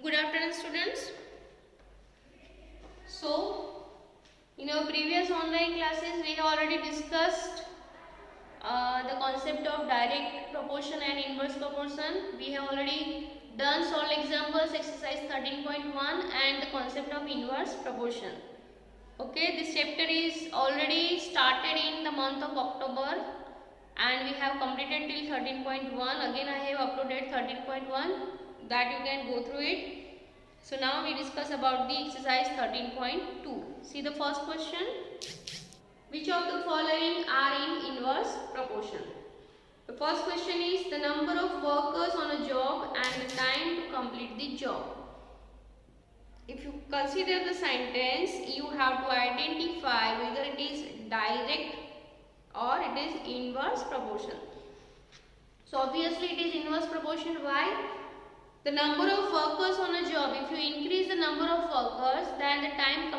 Good afternoon, students. So, in our previous online classes, we have already discussed the concept of direct proportion and inverse proportion. We have already done solved examples, exercise 13.1 and the concept of inverse proportion. Okay, this chapter is already started in the month of October and we have completed till 13.1. Again, I have uploaded 13.1 that you can go through it. So now we discuss about the exercise 13.2. See the first question. Which of the following are in inverse proportion? The first question is the number of workers on a job and the time to complete the job. If you consider the sentence, you have to identify whether it is direct or it is inverse proportion. So obviously it is inverse proportion. Why? The number of workers on a job, if you increase the number of workers, then the time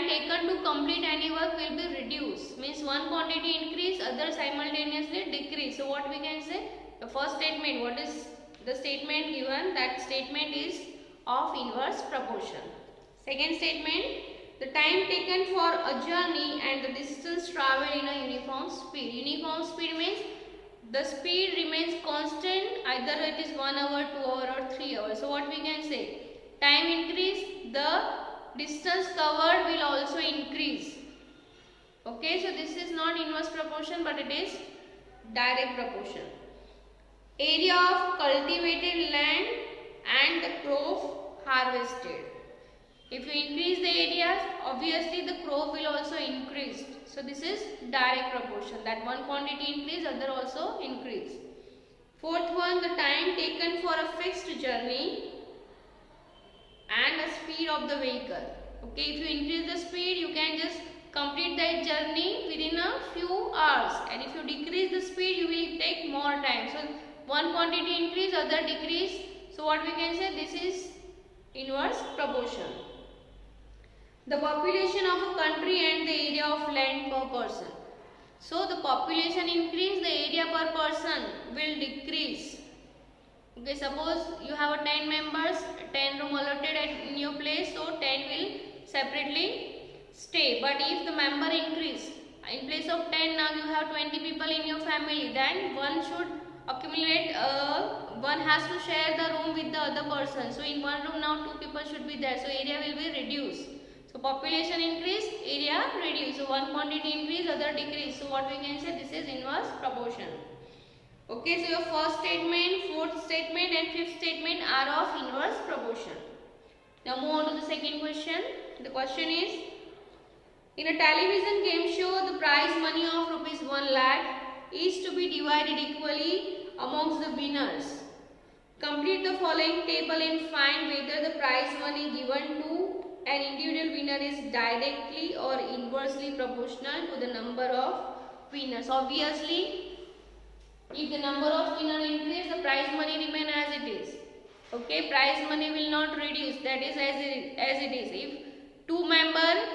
taken to complete any work will be reduced. Means one quantity increase, other simultaneously decrease. So what we can say? The first statement, what is the statement given? That statement is of inverse proportion. Second statement, the time taken for a journey and the distance travelled in a uniform speed. Uniform speed means the speed remains constant, either it is 1 hour, 2 hour or 3 hours. So what we can say? Time increase, the distance covered will also increase. Okay, so this is not inverse proportion but it is direct proportion. Area of cultivated land and the crop harvested. If you increase the area, obviously the crop will also increase. So this is direct proportion, that one quantity increase, other also increase. Fourth one, the time taken for a fixed journey and the speed of the vehicle. Okay, if you increase the speed, you can just complete that journey within a few hours, and if you decrease the speed, you will take more time. So one quantity increase, other decrease. So what we can say, this is inverse proportion. The population of a country and the area of land per person. So the population increase, the area per person will decrease. Okay, suppose you have 10 members, 10 room allotted in your place, so 10 will separately stay. But if the member increase, in place of 10 now you have 20 people in your family, then one should accumulate, one has to share the room with the other person. So in one room now 2 people should be there, so area will be reduced. So population increase, area reduce. So one quantity increase, other decrease. So what we can say, this is inverse proportion. Okay, so your first statement, fourth statement and fifth statement are of inverse proportion. Now move on to the second question. The question is, in a television game show, the prize money of rupees 1 lakh is to be divided equally amongst the winners. Complete the following table and find whether the prize money given to an individual winner is directly or inversely proportional to the number of winners. Obviously, if the number of winners increase, the prize money remain as it is. Okay, prize money will not reduce. That is as it is. If 2 members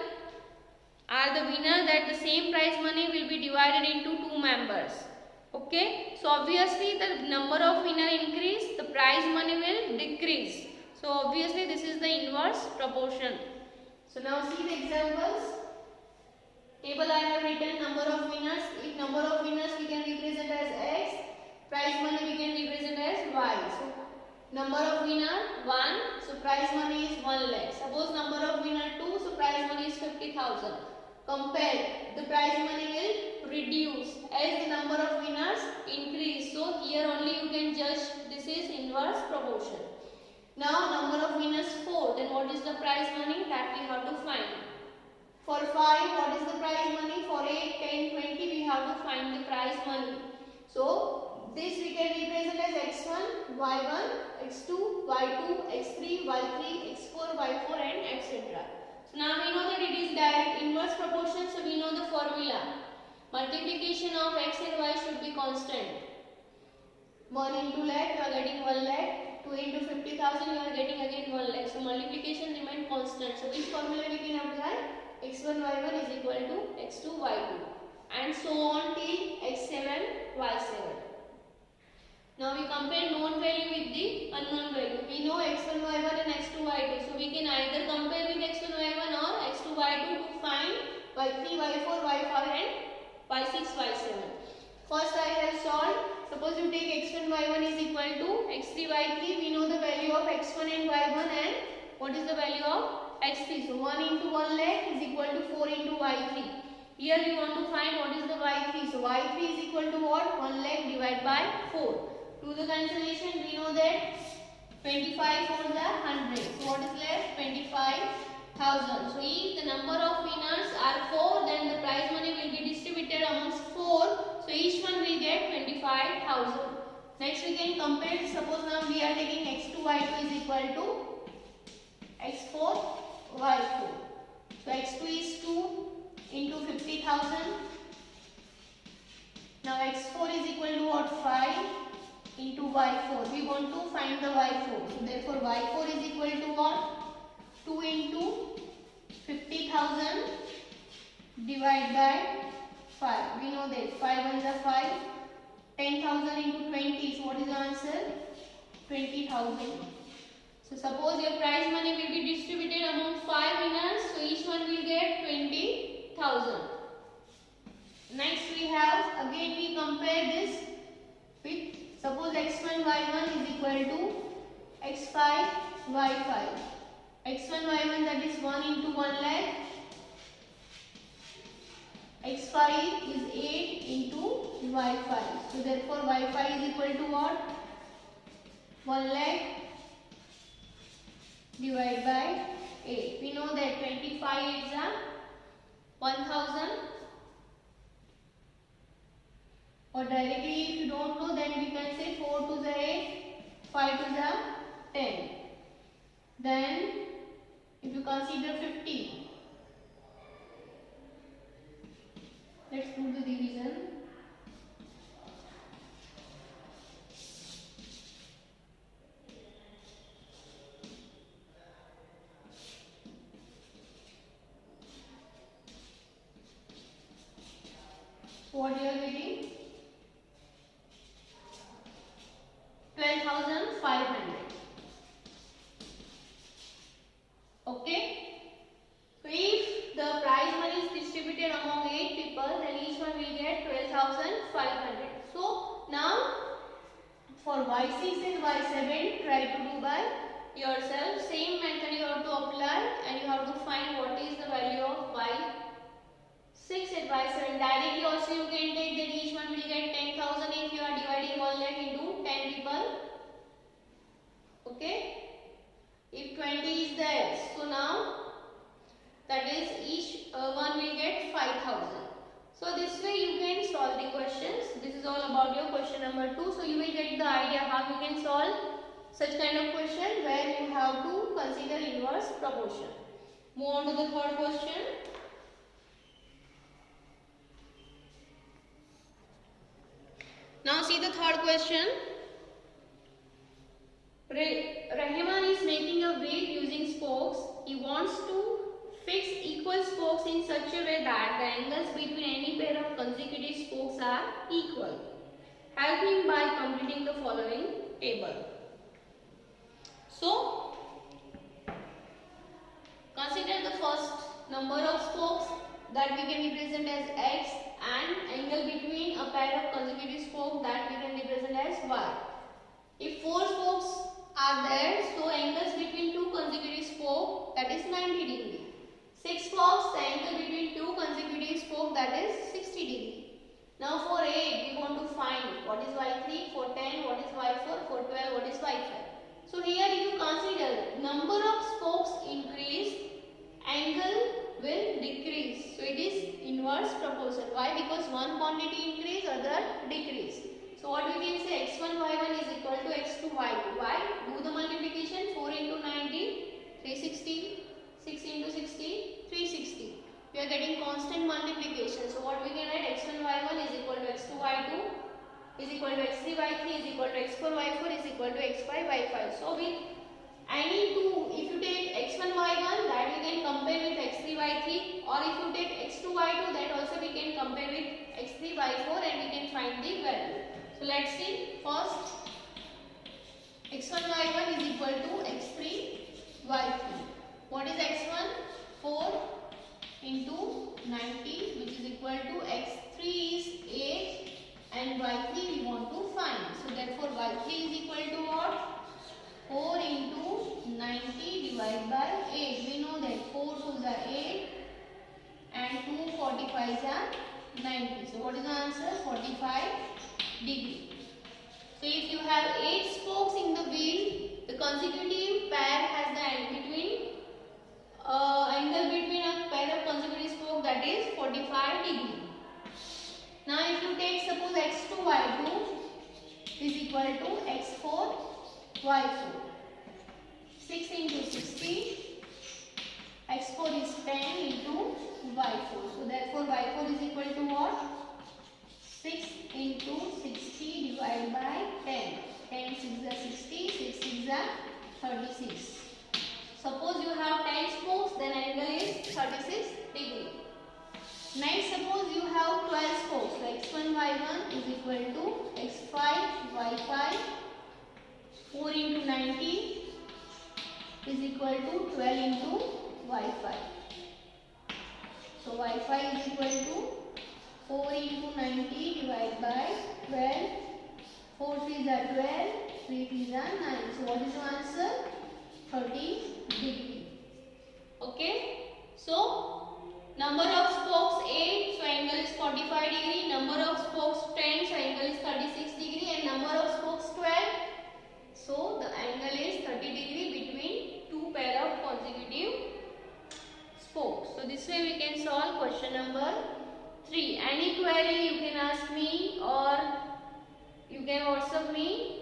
are the winner, that the same prize money will be divided into 2 members. Okay, so obviously the number of winner increase, the prize money will decrease. So obviously this is the inverse proportion. So now see the examples. Table I have written number of winners. If number of winners we can represent as X, prize money we can represent as Y. So number of winner 1, so prize money is 1 lakh. Suppose number of winner 2, so prize money is 50,000. Compare, the prize money will reduce as the number of winners increase. So here only you can judge this is inverse proportion. Now number of winners 4, then what is the prize money, that we have to find. For 5, what is the prize money? For 8, 10, 20, we have to find the prize money. So this we can represent as x1, y1, x2, y2, x3, y3, x4, y4 and etc. So now we know that it is direct inverse proportion, so we know the formula. Multiplication of x and y should be constant. 1 into lakh, you are getting 1 lakh. 2 into 50,000, you are getting again 1 lakh. So multiplication remain constant. So which formula we can apply? x1 y1 is equal to x2 y2 and so on till x7 y7. Now we compare known value with the unknown value. We know x1, y1 and x2, y2. So we can either compare with x1, y1 or x2, y2 to find y3, y4, y5 and y6, y7. First I have solved. Suppose you take x1, y1 is equal to x3, y3. We know the value of x1 and y1 and what is the value of x3. So 1 into 1 lakh is equal to 4 into y3. Here we want to find what is the y3. So y3 is equal to what? 1 lakh divided by 4. Do the cancellation. We know that 25 4 is 100. So what is left? 25,000. So if the number of winners are 4, then the prize money will be distributed amongst 4. So each one will get 25,000. Next we can compare. Suppose now we are taking x2, y2 is equal to x4, y4. So x2 is 2 into 50,000. Now x4 is equal to what? 5 into y4. We want to find the y4. So therefore y4 is equal to what? 2 into 50,000 divided by 5. We know that 5 ones are 5. 10,000 into 20. So what is the answer? 20,000. So suppose your prize money will be distributed among 5 winners. So each one will get 20,000. Next we have, again we compare this with, suppose x1, y1 is equal to x5, y5. x1, y1 that is 1 into 1 lakh. x5 is 8 into y5. So therefore y5 is equal to what? 1 lakh divided by 8. We know that 25 is 1000. Or directly if you don't know, then we can say 4 to the 8, 5 to the 10. Then if you consider 50, let's do the division. So what you are getting? 12,500. Okay. So if the prize money is distributed among 8 people, then each one will get 12,500. So now for y6 and y7, try to do by yourself. Same method you have to apply and you have to find what is the value of y6 and y7. Directly also you can take that each one will get 10,000 if you are dividing 1 lakh into 10 people. Okay. If 20 is there, so now that is each one will get 5,000. So this way you can solve the questions. This is all about your question number 2. So you will get the idea how you can solve such kind of question where you have to consider inverse proportion. Move on to the third question. Now see the third question. Rahman is making a wheel using spokes. He wants to fix equal spokes in such a way that the angles between any pair of consecutive spokes are equal. Help him by completing the following table. So, consider the first number of spokes that we can represent as x and angle between a pair of consecutive spokes that we can represent as y. If 4 spokes are there, so angles between 2 consecutive spokes that is 90 degree. 6 spokes, the angle between 2 consecutive spokes that is 60 degree. Now for 8 we want to find what is y3, for 10 what is y4, for 12 what is y5. So here if you consider number of spokes increase, angle will decrease. So it is inverse proportion. Why? Because one quantity increase, other decrease. So what we can say, x1 y1 is equal to x2 y2. Why? Do the multiplication. 4 into 90, 360, 6 into 60, 360. We are getting constant multiplication. So what we can write, x1 y1 is equal to x2 y2 is equal to x3 y3 is equal to x4 y4 is equal to x5 y5. So with any two, if you take x1 y1, that we can compare with x3 y3, or if you take x2 y2, that also we can compare with x3 y4 and we can find the value. So let's see. First, x1 y3. What is x1? 4 into 90, which is equal to x3 is 8 and y3 we want to find. So therefore y3 is equal to what? 4 into 90 divided by 8. We know that 4 2s are 8 and 2 45s are 90. So what is the answer? 45 degree. So if you have 8 spokes in the wheel, the consecutive pair has the angle between a pair of consecutive spokes, that is 45 degree. Now if you take suppose x2 y2 is equal to x4 y4. 6 into 60, x4 is 10 into y4. So therefore y4 is equal to what? 6 into 60 divided by 10. 10 6 is 60, 6 6 is 36. Suppose you have 10 spokes, then angle is 36 degree. Next, suppose you have 12 spokes. So x1 y1 is equal to x5 y5. 4 into 90 is equal to 12 into y5. So y5 is equal to 4 into 90 divided by 12. 4 3s are 12, 3 3s are 9. So what is the answer? 30 degree. Okay. So number of spokes 8, so angle is 45 degree. Number of spokes 10, so angle is 36 degree. And number of spokes 12, so the angle is 30 degree between two pair of consecutive spokes. So this way we can solve question number 3. Any query you can ask me or you can WhatsApp me.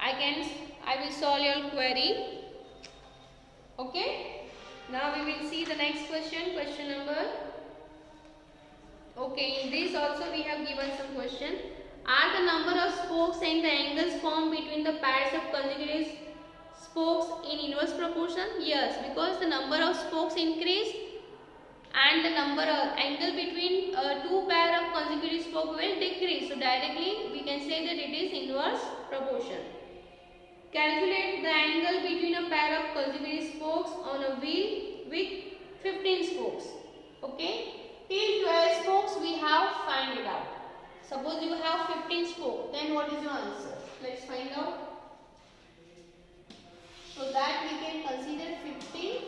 I will solve your query. Okay. Now we will see the next question. Question number. Okay. In this also we have given some question. Are the number of spokes and the angles formed between the pairs of consecutive spokes in inverse proportion? Yes, because the number of spokes increase and the angle between two pair of consecutive spokes will decrease. So directly we can say that it is inverse proportion. Calculate the angle between a pair of consecutive spokes on a wheel with 15 spokes. Okay, till 12 spokes we have find it out. Suppose you have 15 spokes, then what is your answer? Let's find out. So that we can consider 15.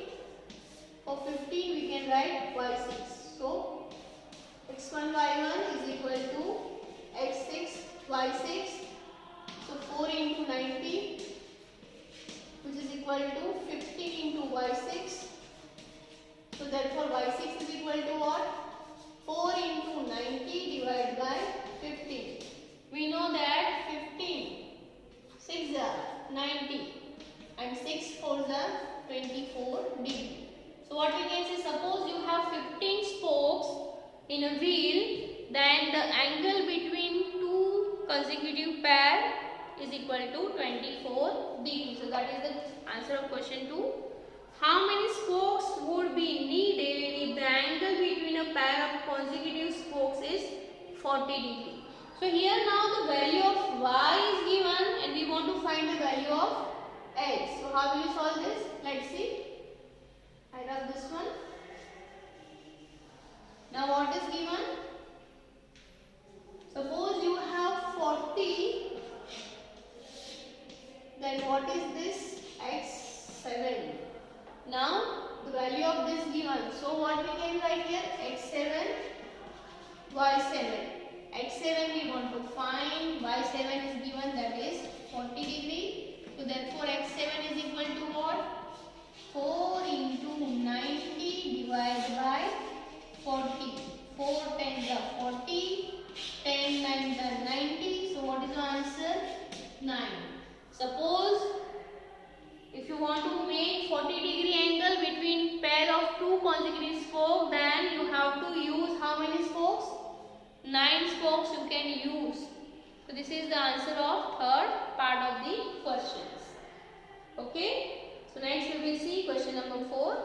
For 15 we can write y6. So x1 y1 is equal to x6 y6. So 4 into 90, which is equal to 50 into y6. So therefore y6 is equal to what? 4 into 90 divided by 15. We know that 15, 6 are 90 and 6 4s are 24 degree. So what we can say, suppose you have 15 spokes in a wheel, then the angle between two consecutive pair is equal to 24 degrees. So that is the answer of question 2. How many spokes would be needed if the angle between a pair of consecutive spokes is 40 degrees? So here now the value of y is given and we want to find the value of x. So how will you solve this? Let's see. I have this one. Now what is given? Suppose you have 40, then what is this? x7. Now the value of this given. So what we can write here? x7, y7. x7 we want to find, y7 is given, that is 40 degree. So therefore x7 is equal to what? 4 into 90 divided by 40. 4 10s are 40, 10 9s are 90. So what is the answer? 9. Suppose if you want to make 40 degree angle between pair of two consecutive spokes, then you have to use how many spokes? 9 spokes you can use. So this is the answer of third part of the questions. Okay. So next we will see question number 4.